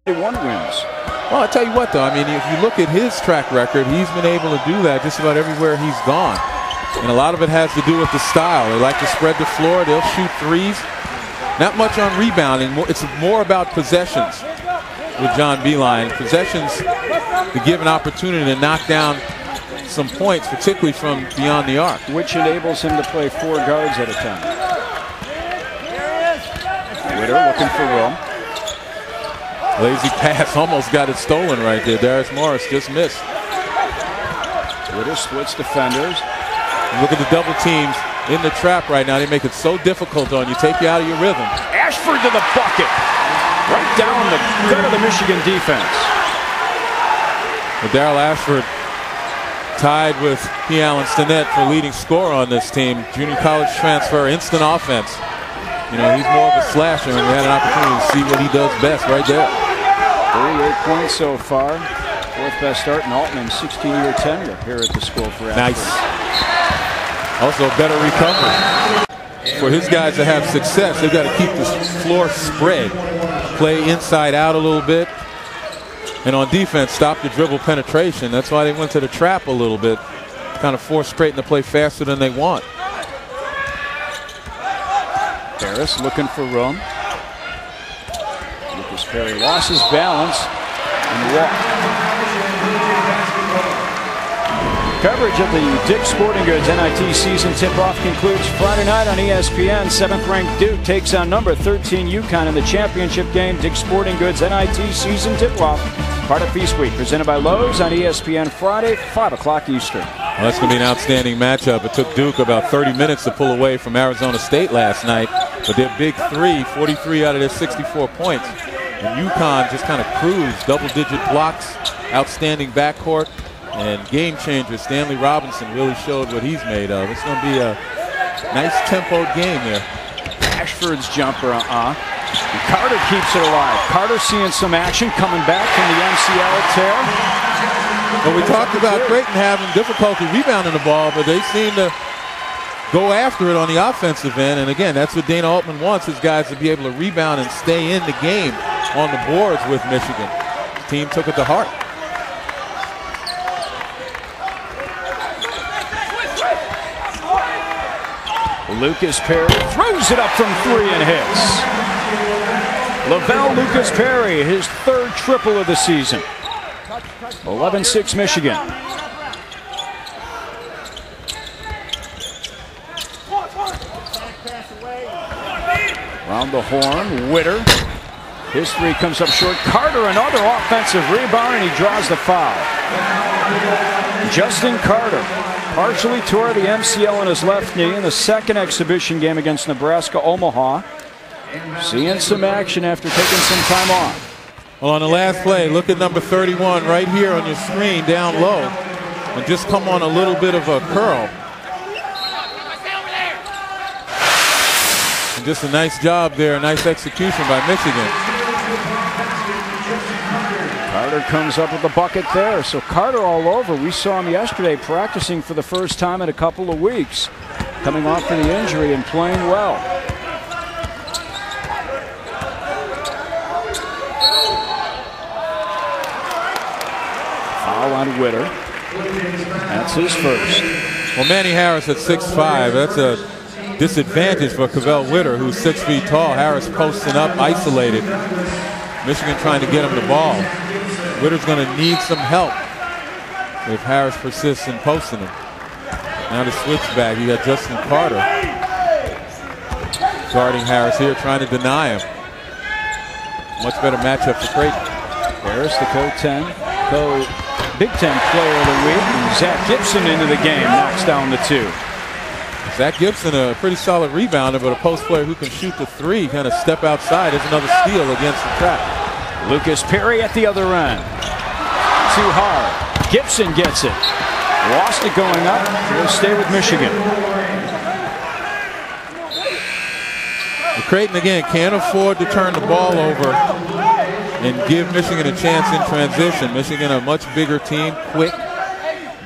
One wins. Well, I tell you what, though, I mean, if you look at his track record, he's been able to do that just about everywhere he's gone. And a lot of it has to do with the style. They like to spread the floor. They'll shoot threes. Not much on rebounding. It's more about possessions with John Beilein. Possessions to give an opportunity to knock down some points, particularly from beyond the arc. Which enables him to play 4 guards at a time. Witter looking for room. Lazy pass, almost got it stolen right there. Darius Morris just missed. Witter splits defenders. Look at the double teams in the trap right now. They make it so difficult on you, take you out of your rhythm. Ashford to the bucket. Right down the gut of the Michigan defense. Well, Darrell Ashford tied with P. Allen Stinnett for leading scorer on this team. Junior college transfer, instant offense. You know, he's more of a slasher, and we had an opportunity to see what he does best right there. 38 points so far. 4th best start in Altman's 16-year tenure here at the school for Ashford. Nice. Also better recovery. For his guys to have success, they've got to keep this floor spread. Play inside out a little bit. And on defense, stop the dribble penetration. That's why they went to the trap a little bit. Kind of force Creighton to play faster than they want. Harris looking for room. Lucas Perry lost his balance and walked. Coverage of the Dick's Sporting Goods NIT season tip-off concludes Friday night on ESPN. 7th-ranked Duke takes on number 13 UConn in the championship game. Dick's Sporting Goods NIT season tip-off, part of Feast Week, presented by Lowe's on ESPN Friday, 5 o'clock Eastern. Well, that's going to be an outstanding matchup. It took Duke about 30 minutes to pull away from Arizona State last night, but their big three, 43 out of their 64 points. And UConn just kind of cruised, double-digit blocks, outstanding backcourt. And game changer Stanley Robinson really showed what he's made of. It's going to be a nice tempoed game there. Ashford's jumper, And Carter keeps it alive. Carter seeing some action coming back from the MCL tear. Well, we talked about Creighton having difficulty rebounding the ball, but they seem to go after it on the offensive end. And again, that's what Dana Altman wants, his guys to be able to rebound and stay in the game on the boards with Michigan. The team took it to heart. Lucas Perry throws it up from 3 and hits. Lavelle Lucas Perry, his 3rd triple of the season. 11-6 Michigan. Around the horn, Witter. His 3 comes up short. Carter, another offensive rebound, and he draws the foul. Justin Carter partially tore the MCL in his left knee in the 2nd exhibition game against Nebraska Omaha. Seeing some action after taking some time off. Well, on the last play, look at number 31 right here on your screen down low. And just come on a little bit of a curl. And just a nice job there, a nice execution by Michigan. Carter comes up with the bucket there. So Carter all over. We saw him yesterday practicing for the first time in a couple of weeks. Coming off of the injury and playing well. Foul on Witter. That's his first. Well, Manny Harris at 6'5". That's a disadvantage for Cavell Witter, who's 6 feet tall. Harris posting up, isolated. Michigan trying to get him the ball. Witter's going to need some help if Harris persists in posting him. Now the switch back. You got Justin Carter guarding Harris here, trying to deny him. Much better matchup for Creighton. Harris, the Big Ten player of the week. And Zach Gibson into the game, knocks down the 2. Zach Gibson, a pretty solid rebounder, but a post player who can shoot the 3, kind of step outside. There's another steal against the trap. Lucas Perry at the other end. Too hard. Gibson gets it. Lost it going up. He'll stay with Michigan. Creighton, again, can't afford to turn the ball over and give Michigan a chance in transition. Michigan, a much bigger team, quick.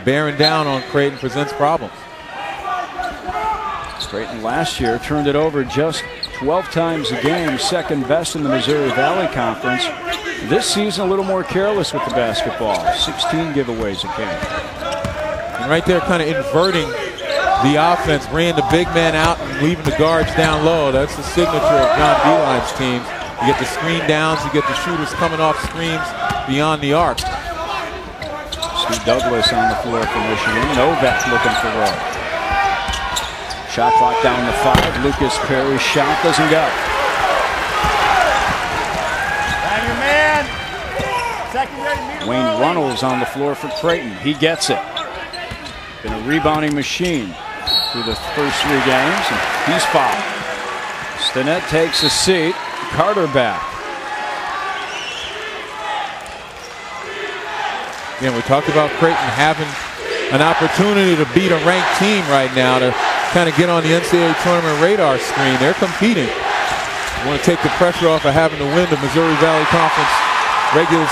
Bearing down on Creighton presents problems. Creighton last year turned it over just 12 times a game, 2nd best in the Missouri Valley Conference. This season, a little more careless with the basketball. 16 giveaways a game. And right there, kind of inverting the offense, bringing the big man out and leaving the guards down low. That's the signature of John Beilein's team. You get the screen downs, you get the shooters coming off screens beyond the arc. Stu Douglas on the floor for Michigan. Novak looking for roll. Shot clock down to 5. Lucas Perry's shot doesn't go. Wayne Runnels on the floor for Creighton. He gets it. Been a rebounding machine through the first 3 games, and he's fouled. Stinnett takes a seat. Carter back. Again, we talked about Creighton having an opportunity to beat a ranked team right now, to kind of get on the NCAA tournament radar screen. They're competing. They want to take the pressure off of having to win the Missouri Valley Conference regular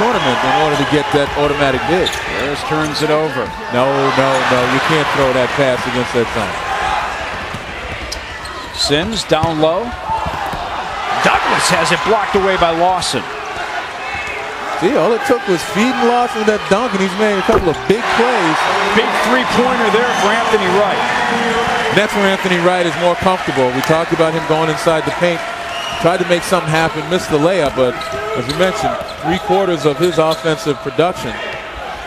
tournament in order to get that automatic bid. Harris turns it over. No, you can't throw that pass against that zone. Sims down low. Douglas has it blocked away by Lawson. See, all it took was feeding Lawson with that dunk, and he's made a couple of big plays. Big three-pointer there for Anthony Wright. And that's where Anthony Wright is more comfortable. We talked about him going inside the paint. Tried to make something happen, missed the layup, but as we mentioned, 3/4 of his offensive production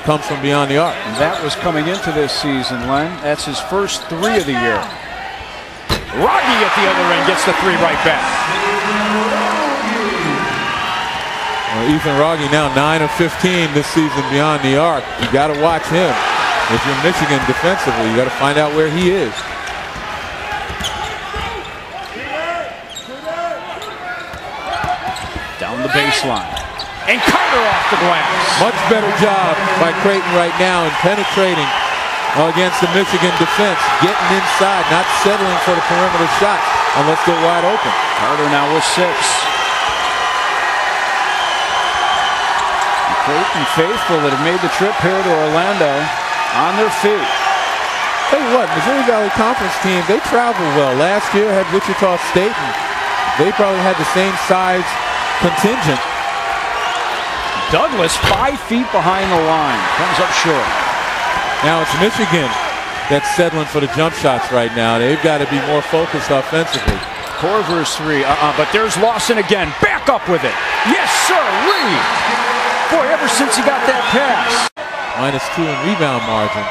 comes from beyond the arc. And that was coming into this season, Len. That's his first 3 of the year. Rogge at the other end gets the 3 right back. Well, Ethan Rogge now 9 of 15 this season beyond the arc. You got to watch him. If you're Michigan defensively, you got to find out where he is. Down the baseline. And Carter off the glass. Much better job by Creighton right now in penetrating against the Michigan defense. Getting inside, not settling for the perimeter shots unless they're wide open. Carter now with 6. The Creighton faithful that have made the trip here to Orlando on their feet. Tell you what, Missouri Valley Conference team, they travel well. Last year had Wichita State, and they probably had the same size contingent. Douglas 5 feet behind the line. Comes up short. Now it's Michigan that's settling for the jump shots right now. They've got to be more focused offensively. Corver's 3. But there's Lawson again. Back up with it. Yes, sir. Reed. Boy, ever since he got that pass. -2 in rebound margin.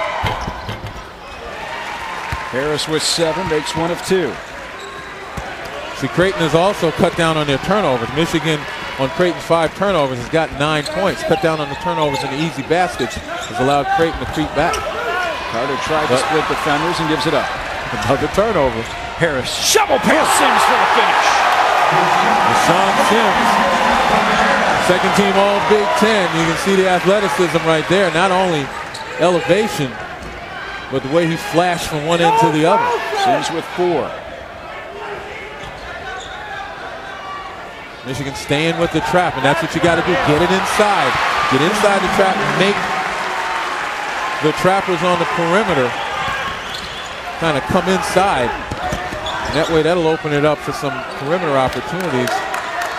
Harris with 7. Makes 1 of 2. See, Creighton has also cut down on their turnovers. Michigan, on Creighton's 5 turnovers, has got 9 points. Cut down on the turnovers and the easy baskets has allowed Creighton to creep back. Carter tried to split defenders and gives it up. Another turnover. Harris shovel pass Sims for the finish. Rashawn Sims, second team All Big Ten. You can see the athleticism right there. Not only elevation, but the way he flashed from one end to the other. Sims with 4. Michigan staying with the trap, and that's what you got to do. Get it inside. Get inside the trap and make the trappers on the perimeter kind of come inside. And that way, that'll open it up for some perimeter opportunities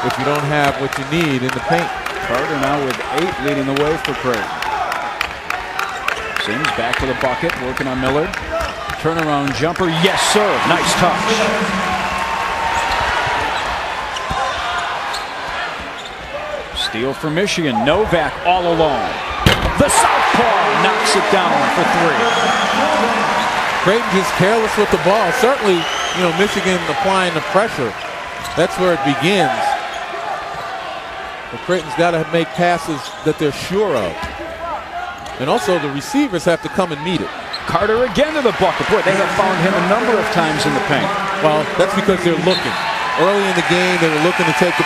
if you don't have what you need in the paint. Carter now with 8 leading the way for Creighton. Sims back to the bucket, working on Miller. Turnaround jumper, yes sir, nice touch. Steal for Michigan. Novak all alone. The southpaw knocks it down for 3. Creighton just careless with the ball. Certainly, you know, Michigan applying the pressure. That's where it begins. But Creighton's got to make passes that they're sure of. And also the receivers have to come and meet it. Carter again to the bucket. Boy, they have found him a number of times in the paint. Well, that's because they're looking. Early in the game, they were looking to take the